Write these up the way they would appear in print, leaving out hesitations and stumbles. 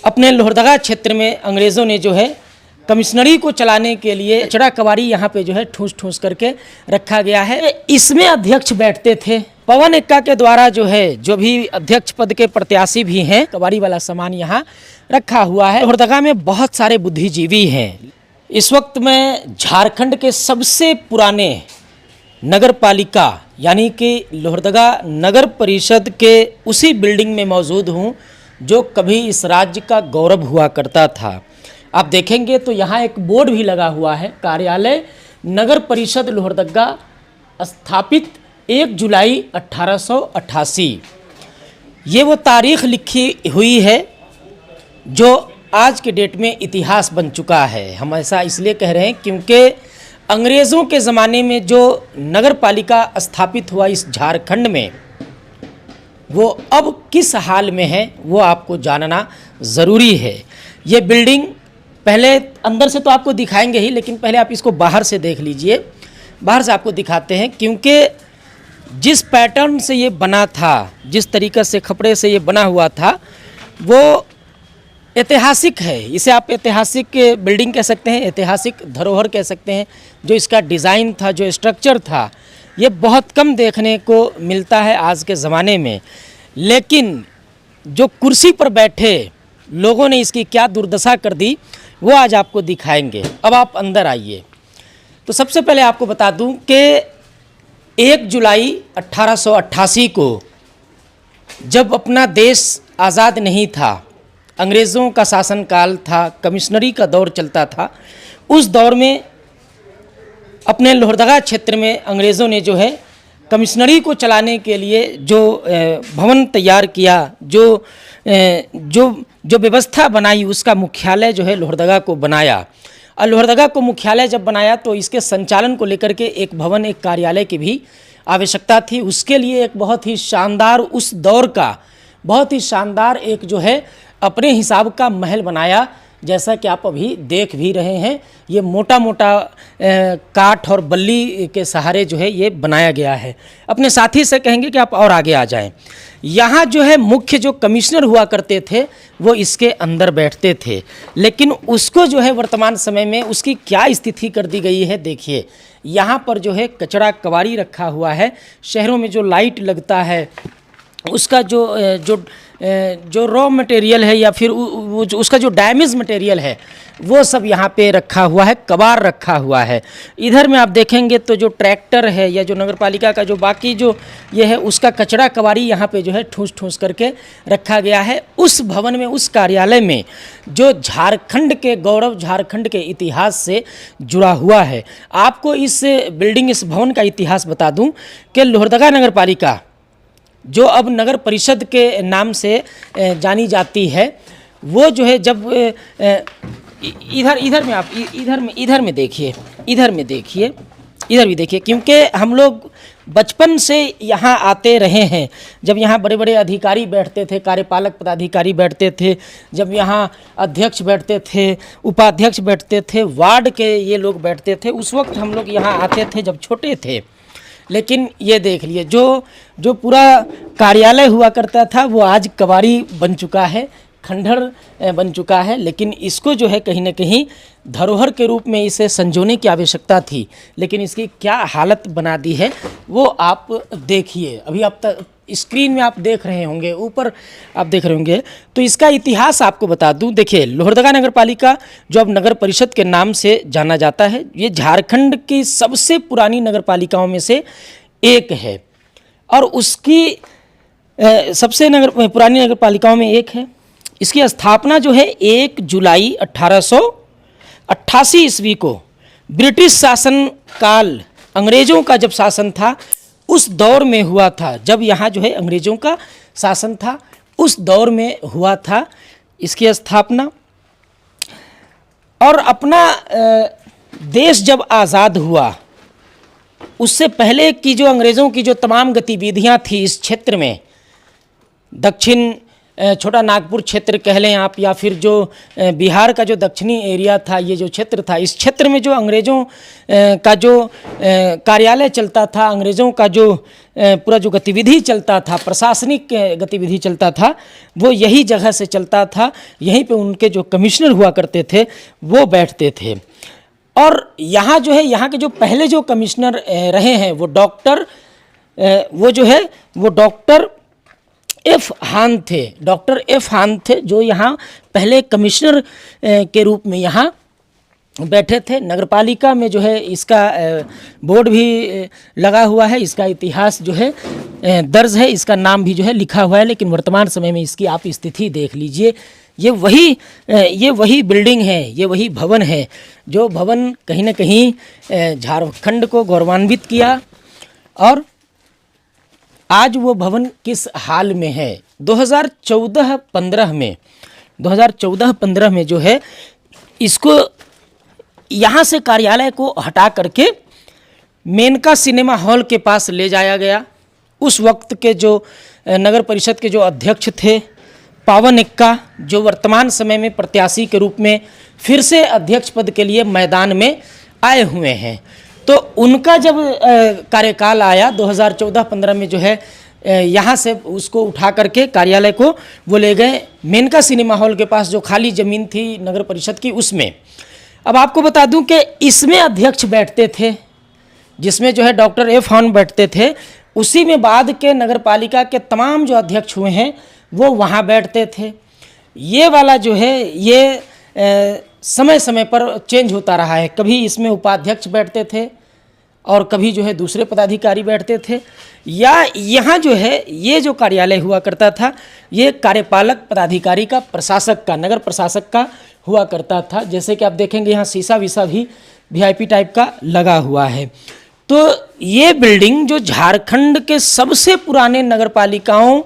अपने लोहरदगा क्षेत्र में अंग्रेज़ों ने जो है कमिश्नरी को चलाने के लिए कचड़ा कबाड़ी यहाँ पे जो है ठूस ठूस करके रखा गया है। इसमें अध्यक्ष बैठते थे। पवन एक्का के द्वारा जो है जो भी अध्यक्ष पद के प्रत्याशी भी हैं, कबाड़ी वाला सामान यहाँ रखा हुआ है। लोहरदगा में बहुत सारे बुद्धिजीवी हैं। इस वक्त मैं झारखंड के सबसे पुराने नगर पालिका यानी कि लोहरदगा नगर परिषद के उसी बिल्डिंग में मौजूद हूँ जो कभी इस राज्य का गौरव हुआ करता था। आप देखेंगे तो यहाँ एक बोर्ड भी लगा हुआ है, कार्यालय नगर परिषद लोहरदगा, स्थापित 1 जुलाई 1888। ये वो तारीख लिखी हुई है जो आज के डेट में इतिहास बन चुका है। हम ऐसा इसलिए कह रहे हैं क्योंकि अंग्रेज़ों के ज़माने में जो नगर पालिका स्थापित हुआ इस झारखंड में, वो अब किस हाल में है वो आपको जानना ज़रूरी है। ये बिल्डिंग पहले अंदर से तो आपको दिखाएंगे ही, लेकिन पहले आप इसको बाहर से देख लीजिए। बाहर से आपको दिखाते हैं क्योंकि जिस पैटर्न से ये बना था, जिस तरीक़े से खपड़े से ये बना हुआ था, वो ऐतिहासिक है। इसे आप ऐतिहासिक बिल्डिंग कह सकते हैं, ऐतिहासिक धरोहर कह सकते हैं। जो इसका डिज़ाइन था, जो स्ट्रक्चर था, ये बहुत कम देखने को मिलता है आज के ज़माने में। लेकिन जो कुर्सी पर बैठे लोगों ने इसकी क्या दुर्दशा कर दी वो आज आपको दिखाएंगे। अब आप अंदर आइए। तो सबसे पहले आपको बता दूं कि 1 जुलाई 1888 को जब अपना देश आज़ाद नहीं था, अंग्रेज़ों का शासनकाल था, कमिश्नरी का दौर चलता था, उस दौर में अपने लोहरदगा क्षेत्र में अंग्रेज़ों ने जो है कमिश्नरी को चलाने के लिए जो भवन तैयार किया, जो व्यवस्था बनाई, उसका मुख्यालय जो है लोहरदगा को बनाया। और लोहरदगा को मुख्यालय जब बनाया तो इसके संचालन को लेकर के एक भवन, एक कार्यालय की भी आवश्यकता थी। उसके लिए एक बहुत ही शानदार, उस दौर का बहुत ही शानदार एक जो है अपने हिसाब का महल बनाया, जैसा कि आप अभी देख भी रहे हैं। ये मोटा मोटा काठ और बल्ली के सहारे जो है ये बनाया गया है। अपने साथी से कहेंगे कि आप और आगे आ जाएं। यहाँ जो है मुख्य जो कमिश्नर हुआ करते थे वो इसके अंदर बैठते थे, लेकिन उसको जो है वर्तमान समय में उसकी क्या स्थिति कर दी गई है देखिए। यहाँ पर जो है कचरा कबाड़ी रखा हुआ है। शहरों में जो लाइट लगता है उसका जो रॉ मटेरियल है या फिर उसका जो डैमेज मटेरियल है वो सब यहाँ पे रखा हुआ है, कबाड़ रखा हुआ है। इधर में आप देखेंगे तो जो ट्रैक्टर है या जो नगर पालिका का जो बाकी जो ये है उसका कचरा कबाड़ी यहाँ पे जो है ठूस ठूस करके रखा गया है। उस भवन में, उस कार्यालय में जो झारखंड के गौरव, झारखंड के इतिहास से जुड़ा हुआ है। आपको इस बिल्डिंग, इस भवन का इतिहास बता दूँ कि लोहरदगा नगर पालिका जो अब नगर परिषद के नाम से जानी जाती है, वो जो है जब इधर में आप इधर में देखिए, इधर भी देखिए, क्योंकि हम लोग बचपन से यहाँ आते रहे हैं। जब यहाँ बड़े बड़े अधिकारी बैठते थे, कार्यपालक पदाधिकारी बैठते थे, जब यहाँ अध्यक्ष बैठते थे, उपाध्यक्ष बैठते थे, वार्ड के ये लोग बैठते थे, उस वक्त हम लोग यहाँ आते थे जब छोटे थे। लेकिन ये देख लिए जो पूरा कार्यालय हुआ करता था वो आज कबाड़ी बन चुका है, खंडहर बन चुका है। लेकिन इसको जो है कहीं ना कहीं धरोहर के रूप में इसे संजोने की आवश्यकता थी, लेकिन इसकी क्या हालत बना दी है वो आप देखिए। अभी आप तक स्क्रीन में आप देख रहे होंगे, ऊपर आप देख रहे होंगे। तो इसका इतिहास आपको बता दूं। देखिए, लोहरदगा नगर पालिका जो अब नगर परिषद के नाम से जाना जाता है, ये झारखंड की सबसे पुरानी नगर पालिकाओं में से एक है और उसकी सबसे पुरानी नगर पालिकाओं में एक है। इसकी स्थापना जो है 1 जुलाई 1888 ईस्वी को ब्रिटिश शासन काल, अंग्रेज़ों का जब शासन था उस दौर में हुआ था। जब यहाँ जो है अंग्रेज़ों का शासन था उस दौर में हुआ था इसकी स्थापना। और अपना देश जब आज़ाद हुआ उससे पहले की जो अंग्रेज़ों की जो तमाम गतिविधियाँ थी इस क्षेत्र में, दक्षिण छोटा नागपुर क्षेत्र कह लें आप, या फिर जो बिहार का जो दक्षिणी एरिया था, ये जो क्षेत्र था, इस क्षेत्र में जो अंग्रेज़ों का जो कार्यालय चलता था, अंग्रेज़ों का जो पूरा जो गतिविधि चलता था, प्रशासनिक गतिविधि चलता था, वो यही जगह से चलता था। यहीं पे उनके जो कमिश्नर हुआ करते थे वो बैठते थे। और यहाँ जो है, यहाँ के जो पहले जो कमिश्नर रहे हैं वो डॉक्टर एफ हान थे। डॉक्टर एफ हान थे जो यहाँ पहले कमिश्नर के रूप में यहाँ बैठे थे। नगरपालिका में जो है इसका बोर्ड भी लगा हुआ है, इसका इतिहास जो है दर्ज है, इसका नाम भी जो है लिखा हुआ है। लेकिन वर्तमान समय में इसकी आप स्थिति देख लीजिए, ये वही बिल्डिंग है, ये वही भवन है जो भवन कहीं ना कहीं झारखंड को गौरवान्वित किया। और आज वो भवन किस हाल में है? 2014-15 में जो है इसको यहाँ से कार्यालय को हटा करके मेनका सिनेमा हॉल के पास ले जाया गया। उस वक्त के जो नगर परिषद के जो अध्यक्ष थे पावन एक्का, जो वर्तमान समय में प्रत्याशी के रूप में फिर से अध्यक्ष पद के लिए मैदान में आए हुए हैं, तो उनका जब कार्यकाल आया 2014-15 में जो है यहाँ से उसको उठा करके कार्यालय को वो ले गए मेनका सिनेमा हॉल के पास, जो खाली ज़मीन थी नगर परिषद की, उसमें। अब आपको बता दूं कि इसमें अध्यक्ष बैठते थे, जिसमें जो है डॉक्टर एफ हान बैठते थे, उसी में बाद के नगर पालिका के तमाम जो अध्यक्ष हुए हैं वो वहाँ बैठते थे। ये वाला जो है ये समय समय पर चेंज होता रहा है। कभी इसमें उपाध्यक्ष बैठते थे और कभी जो है दूसरे पदाधिकारी बैठते थे। या यहाँ जो है ये जो कार्यालय हुआ करता था, ये कार्यपालक पदाधिकारी का, प्रशासक का, नगर प्रशासक का हुआ करता था। जैसे कि आप देखेंगे यहाँ शीशा वीसा भी वीआईपी टाइप का लगा हुआ है। तो ये बिल्डिंग जो झारखंड के सबसे पुराने नगर पालिकाओं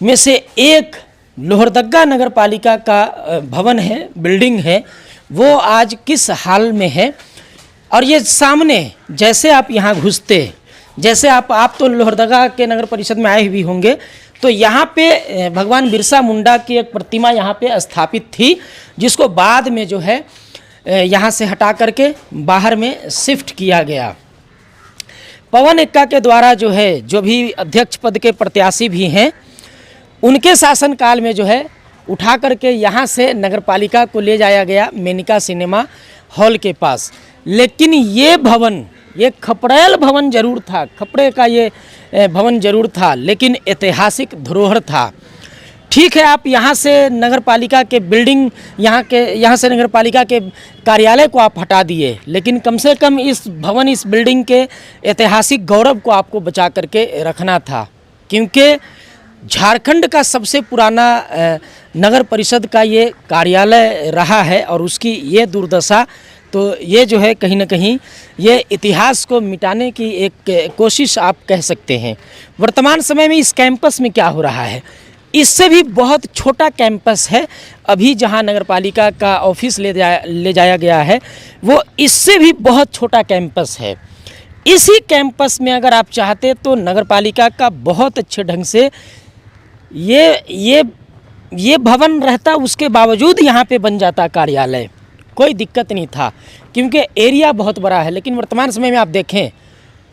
में से एक लोहरदगा नगर पालिका का भवन है, बिल्डिंग है, वो आज किस हाल में है। और ये सामने जैसे आप यहाँ घुसते, जैसे आप तो लोहरदगा के नगर परिषद में आए भी होंगे, तो यहाँ पे भगवान बिरसा मुंडा की एक प्रतिमा यहाँ पे स्थापित थी, जिसको बाद में जो है यहाँ से हटा करके बाहर में शिफ्ट किया गया। पवन एक्का के द्वारा जो है, जो भी अध्यक्ष पद के प्रत्याशी भी हैं, उनके शासनकाल में जो है उठा करके यहाँ से नगरपालिका को ले जाया गया मेनका सिनेमा हॉल के पास। लेकिन ये भवन, ये खपड़ैल भवन जरूर था, खपड़े का ये भवन जरूर था, लेकिन ऐतिहासिक धरोहर था। ठीक है, आप यहाँ से नगरपालिका के बिल्डिंग, यहाँ से नगरपालिका के कार्यालय को आप हटा दिए, लेकिन कम से कम इस भवन, इस बिल्डिंग के ऐतिहासिक गौरव को आपको बचा करके रखना था। क्योंकि झारखंड का सबसे पुराना नगर परिषद का ये कार्यालय रहा है और उसकी ये दुर्दशा, तो ये जो है कहीं ना कहीं ये इतिहास को मिटाने की एक कोशिश आप कह सकते हैं। वर्तमान समय में इस कैंपस में क्या हो रहा है, इससे भी बहुत छोटा कैंपस है अभी, जहां नगरपालिका का ऑफिस ले जाया गया है, वो इससे भी बहुत छोटा कैंपस है। इसी कैंपस में अगर आप चाहते तो नगरपालिका का बहुत अच्छे ढंग से ये भवन रहता, उसके बावजूद यहाँ पे बन जाता कार्यालय, कोई दिक्कत नहीं था, क्योंकि एरिया बहुत बड़ा है। लेकिन वर्तमान समय में आप देखें,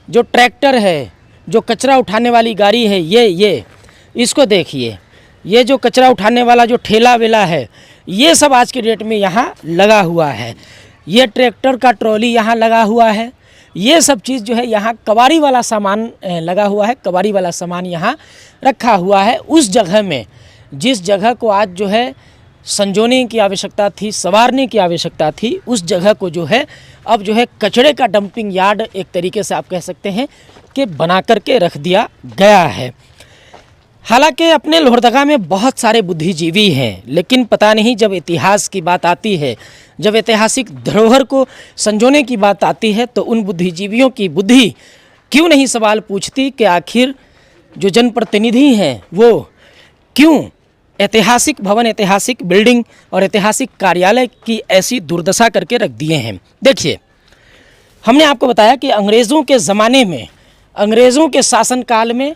जो ट्रैक्टर है, जो कचरा उठाने वाली गाड़ी है, ये इसको देखिए, ये जो कचरा उठाने वाला जो ठेला वेला है, ये सब आज के डेट में यहाँ लगा हुआ है। ये ट्रैक्टर का ट्रॉली यहाँ लगा हुआ है, ये सब चीज़ जो है यहाँ कबाड़ी वाला सामान लगा हुआ है, कबाड़ी वाला सामान यहाँ रखा हुआ है। उस जगह में, जिस जगह को आज जो है संजोने की आवश्यकता थी, संवारने की आवश्यकता थी, उस जगह को जो है अब जो है कचड़े का डंपिंग यार्ड एक तरीके से आप कह सकते हैं कि बना करके रख दिया गया है। हालांकि अपने लोहरदगा में बहुत सारे बुद्धिजीवी हैं, लेकिन पता नहीं जब इतिहास की बात आती है, जब ऐतिहासिक धरोहर को संजोने की बात आती है, तो उन बुद्धिजीवियों की बुद्धि क्यों नहीं सवाल पूछती कि आखिर जो जनप्रतिनिधि हैं वो क्यों ऐतिहासिक भवन, ऐतिहासिक बिल्डिंग और ऐतिहासिक कार्यालय की ऐसी दुर्दशा करके रख दिए हैं। देखिए, हमने आपको बताया कि अंग्रेज़ों के ज़माने में, अंग्रेज़ों के शासनकाल में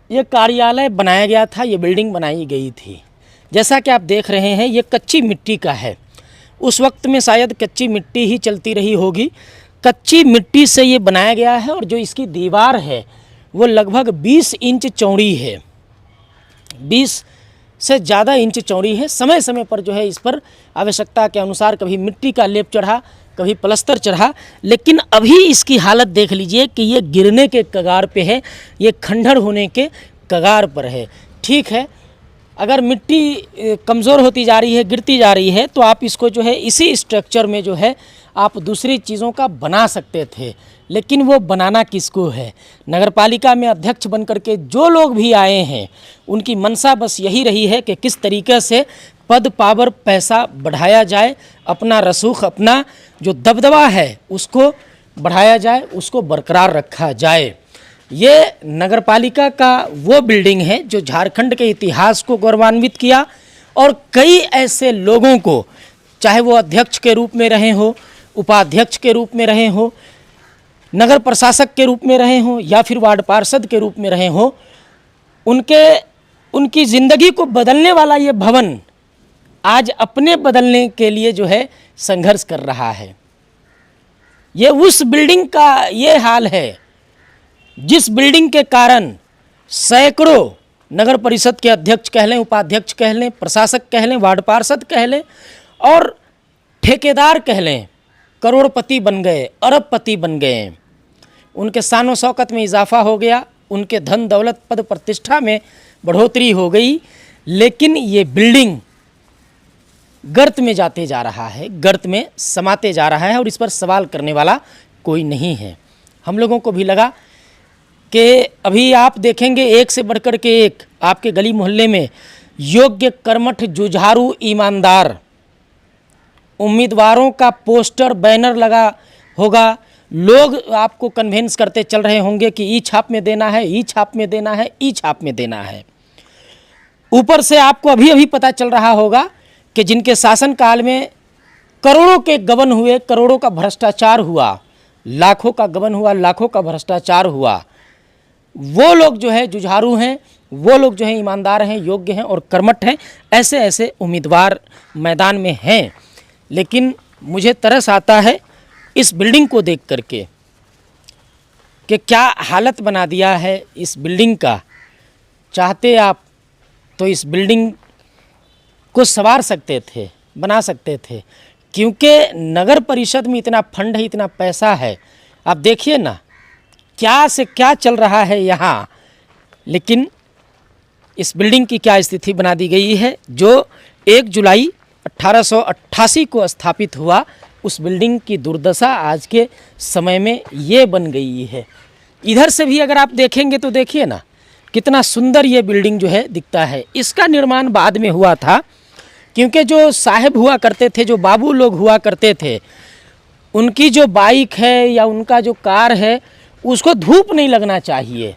ये कार्यालय बनाया गया था, ये बिल्डिंग बनाई गई थी। जैसा कि आप देख रहे हैं ये कच्ची मिट्टी का है। उस वक्त में शायद कच्ची मिट्टी ही चलती रही होगी। कच्ची मिट्टी से ये बनाया गया है और जो इसकी दीवार है वो लगभग 20 इंच चौड़ी है, 20 से ज़्यादा इंच चौड़ी है। समय समय पर जो है इस पर आवश्यकता के अनुसार कभी मिट्टी का लेप चढ़ा, कभी प्लस्तर चढ़ा, लेकिन अभी इसकी हालत देख लीजिए कि ये गिरने के कगार पे है, ये खंडहर होने के कगार पर है। ठीक है, अगर मिट्टी कमज़ोर होती जा रही है, गिरती जा रही है, तो आप इसको जो है इसी स्ट्रक्चर में जो है आप दूसरी चीज़ों का बना सकते थे, लेकिन वो बनाना किसको है? नगरपालिका में अध्यक्ष बनकर के जो लोग भी आए हैं उनकी मंशा बस यही रही है कि किस तरीके से पद पावर पैसा बढ़ाया जाए, अपना रसूख, अपना जो दबदबा है उसको बढ़ाया जाए, उसको बरकरार रखा जाए। ये नगरपालिका का वो बिल्डिंग है जो झारखंड के इतिहास को गौरवान्वित किया और कई ऐसे लोगों को, चाहे वो अध्यक्ष के रूप में रहे हो, उपाध्यक्ष के रूप में रहे हो, नगर प्रशासक के रूप में रहे हों या फिर वार्ड पार्षद के रूप में रहे हों, उनकी ज़िंदगी को बदलने वाला ये भवन आज अपने बदलने के लिए जो है संघर्ष कर रहा है। ये उस बिल्डिंग का ये हाल है जिस बिल्डिंग के कारण सैकड़ों नगर परिषद के अध्यक्ष कह लें, उपाध्यक्ष कह लें, प्रशासक कह लें, वार्ड पार्षद कह लें और ठेकेदार कह लें, करोड़पति बन गए, अरबपति बन गए। उनके शान व शौकत में इजाफा हो गया, उनके धन दौलत पद प्रतिष्ठा में बढ़ोतरी हो गई, लेकिन ये बिल्डिंग गर्त में जाते जा रहा है, गर्त में समाते जा रहा है और इस पर सवाल करने वाला कोई नहीं है। हम लोगों को भी लगा कि अभी आप देखेंगे एक से बढ़कर के एक आपके गली मोहल्ले में योग्य, कर्मठ, जुझारू, ईमानदार उम्मीदवारों का पोस्टर, बैनर लगा होगा। लोग आपको कन्वेंस करते चल रहे होंगे कि ई छाप में देना है, ई छाप में देना है, ई छाप में देना है। ऊपर से आपको अभी अभी पता चल रहा होगा कि जिनके शासनकाल में करोड़ों के गबन हुए, करोड़ों का भ्रष्टाचार हुआ, लाखों का गबन हुआ, लाखों का भ्रष्टाचार हुआ, वो लोग जो है जुझारू हैं, वो लोग जो हैं ईमानदार हैं, योग्य हैं और कर्मठ हैं। ऐसे ऐसे उम्मीदवार मैदान में हैं। लेकिन मुझे तरस आता है इस बिल्डिंग को देख करके कि क्या हालत बना दिया है इस बिल्डिंग का। चाहते आप तो इस बिल्डिंग को संवार सकते थे, बना सकते थे, क्योंकि नगर परिषद में इतना फंड है, इतना पैसा है। आप देखिए ना क्या से क्या चल रहा है यहाँ, लेकिन इस बिल्डिंग की क्या स्थिति बना दी गई है। जो 1 जुलाई 1888 को स्थापित हुआ, उस बिल्डिंग की दुर्दशा आज के समय में ये बन गई है। इधर से भी अगर आप देखेंगे तो देखिए ना कितना सुंदर ये बिल्डिंग जो है दिखता है। इसका निर्माण बाद में हुआ था, क्योंकि जो साहब हुआ करते थे, जो बाबू लोग हुआ करते थे, उनकी जो बाइक है या उनका जो कार है उसको धूप नहीं लगना चाहिए,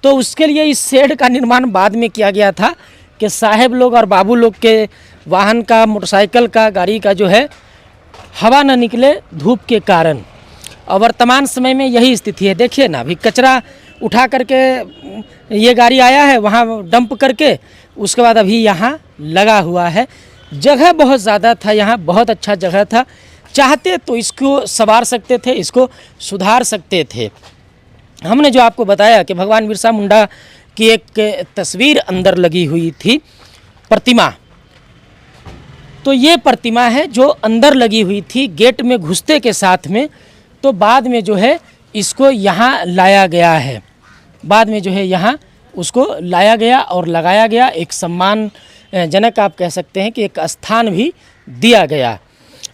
तो उसके लिए इस शेड का निर्माण बाद में किया गया था कि साहब लोग और बाबू लोग के वाहन का, मोटरसाइकिल का, गाड़ी का जो है हवा न निकले धूप के कारण। और वर्तमान समय में यही स्थिति है। देखिए ना, अभी कचरा उठा करके ये गाड़ी आया है, वहाँ डंप करके उसके बाद अभी यहाँ लगा हुआ है। जगह बहुत ज़्यादा था, यहाँ बहुत अच्छा जगह था। चाहते तो इसको संवार सकते थे, इसको सुधार सकते थे। हमने जो आपको बताया कि भगवान बिरसा मुंडा की एक तस्वीर अंदर लगी हुई थी, प्रतिमा, तो ये प्रतिमा है जो अंदर लगी हुई थी गेट में घुसते के साथ में। तो बाद में जो है इसको यहाँ लाया गया है, बाद में जो है यहाँ उसको लाया गया और लगाया गया, एक सम्मान जनक आप कह सकते हैं कि एक स्थान भी दिया गया।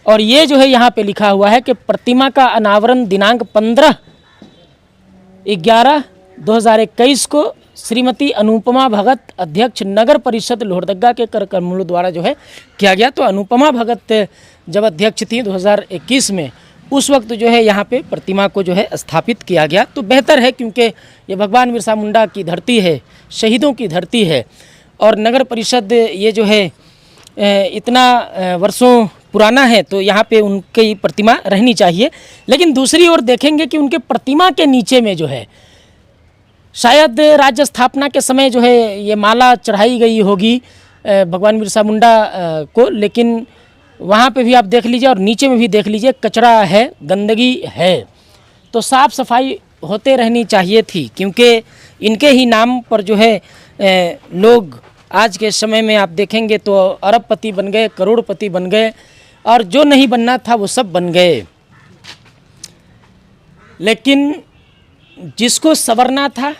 और ये जो है यहाँ पे लिखा हुआ है कि प्रतिमा का अनावरण दिनांक 15/11/2021 को श्रीमती अनुपमा भगत, अध्यक्ष नगर परिषद लोहरदगा के कर कमलों द्वारा जो है किया गया। तो अनुपमा भगत जब अध्यक्ष थी 2021 में, उस वक्त जो है यहाँ पे प्रतिमा को जो है स्थापित किया गया। तो बेहतर है, क्योंकि ये भगवान बिरसा मुंडा की धरती है, शहीदों की धरती है, और नगर परिषद ये जो है इतना वर्षों पुराना है, तो यहाँ पे उनकी प्रतिमा रहनी चाहिए। लेकिन दूसरी ओर देखेंगे कि उनके प्रतिमा के नीचे में जो है शायद राज्य स्थापना के समय जो है ये माला चढ़ाई गई होगी भगवान बिरसा मुंडा को, लेकिन वहाँ पे भी आप देख लीजिए और नीचे में भी देख लीजिए कचरा है, गंदगी है। तो साफ़ सफाई होते रहनी चाहिए थी, क्योंकि इनके ही नाम पर जो है लोग आज के समय में आप देखेंगे तो अरबपति बन गए, करोड़पति बन गए, और जो नहीं बनना था वो सब बन गए। लेकिन जिसको संवरना था,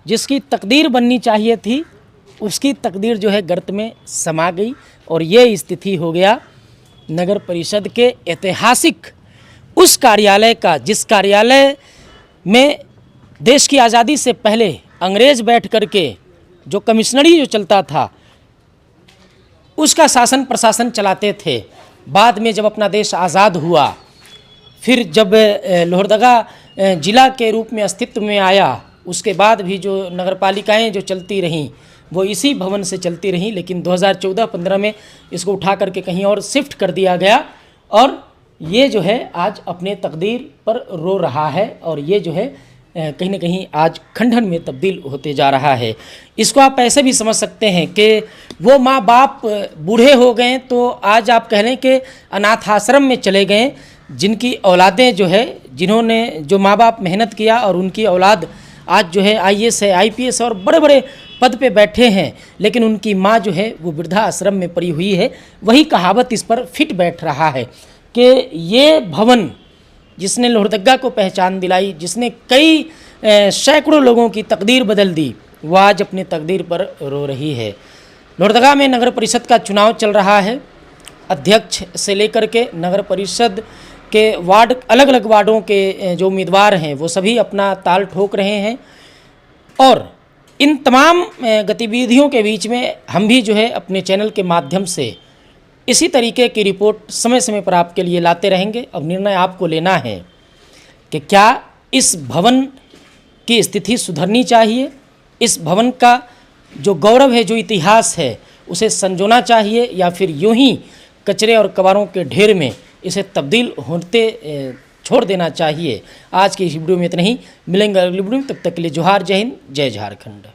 जिसकी तकदीर बननी चाहिए थी, उसकी तकदीर जो है गर्त में समा गई। और ये स्थिति हो गया नगर परिषद के ऐतिहासिक उस कार्यालय का, जिस कार्यालय में देश की आज़ादी से पहले अंग्रेज़ बैठ करके जो कमिश्नरी जो चलता था उसका शासन प्रशासन चलाते थे। बाद में जब अपना देश आज़ाद हुआ, फिर जब लोहरदगा जिला के रूप में अस्तित्व में आया, उसके बाद भी जो नगरपालिकाएं जो चलती रहीं वो इसी भवन से चलती रहीं। लेकिन 2014-15 में इसको उठा करके कहीं और शिफ्ट कर दिया गया, और ये जो है आज अपने तकदीर पर रो रहा है, और ये जो है कहीं ना कहीं आज खंडहर में तब्दील होते जा रहा है। इसको आप ऐसे भी समझ सकते हैं कि वो माँ बाप बूढ़े हो गए तो आज आप कह लें कि अनाथ आश्रम में चले गए, जिनकी औलादें जो है, जिन्होंने जो माँ बाप मेहनत किया और उनकी औलाद आज जो है IAS है, IPS और बड़े बड़े पद पे बैठे हैं, लेकिन उनकी माँ जो है वो वृद्धा आश्रम में पड़ी हुई है। वही कहावत इस पर फिट बैठ रहा है कि ये भवन जिसने लोहरदगा को पहचान दिलाई, जिसने कई सैकड़ों लोगों की तकदीर बदल दी, वो आज अपनी तकदीर पर रो रही है। लोहरदगा में नगर परिषद का चुनाव चल रहा है। अध्यक्ष से लेकर के नगर परिषद के वार्ड, अलग अलग वार्डों के जो उम्मीदवार हैं वो सभी अपना ताल ठोक रहे हैं, और इन तमाम गतिविधियों के बीच में हम भी जो है अपने चैनल के माध्यम से इसी तरीके की रिपोर्ट समय समय पर आपके लिए लाते रहेंगे। अब निर्णय आपको लेना है कि क्या इस भवन की स्थिति सुधरनी चाहिए, इस भवन का जो गौरव है, जो इतिहास है, उसे संजोना चाहिए, या फिर यूं ही कचरे और कबाड़ों के ढेर में इसे तब्दील होते छोड़ देना चाहिए। आज की इस वीडियो में इतना ही, मिलेंगे अगली वीडियो में, तब तक के लिए जोहार, जय हिंद, जय झारखंड।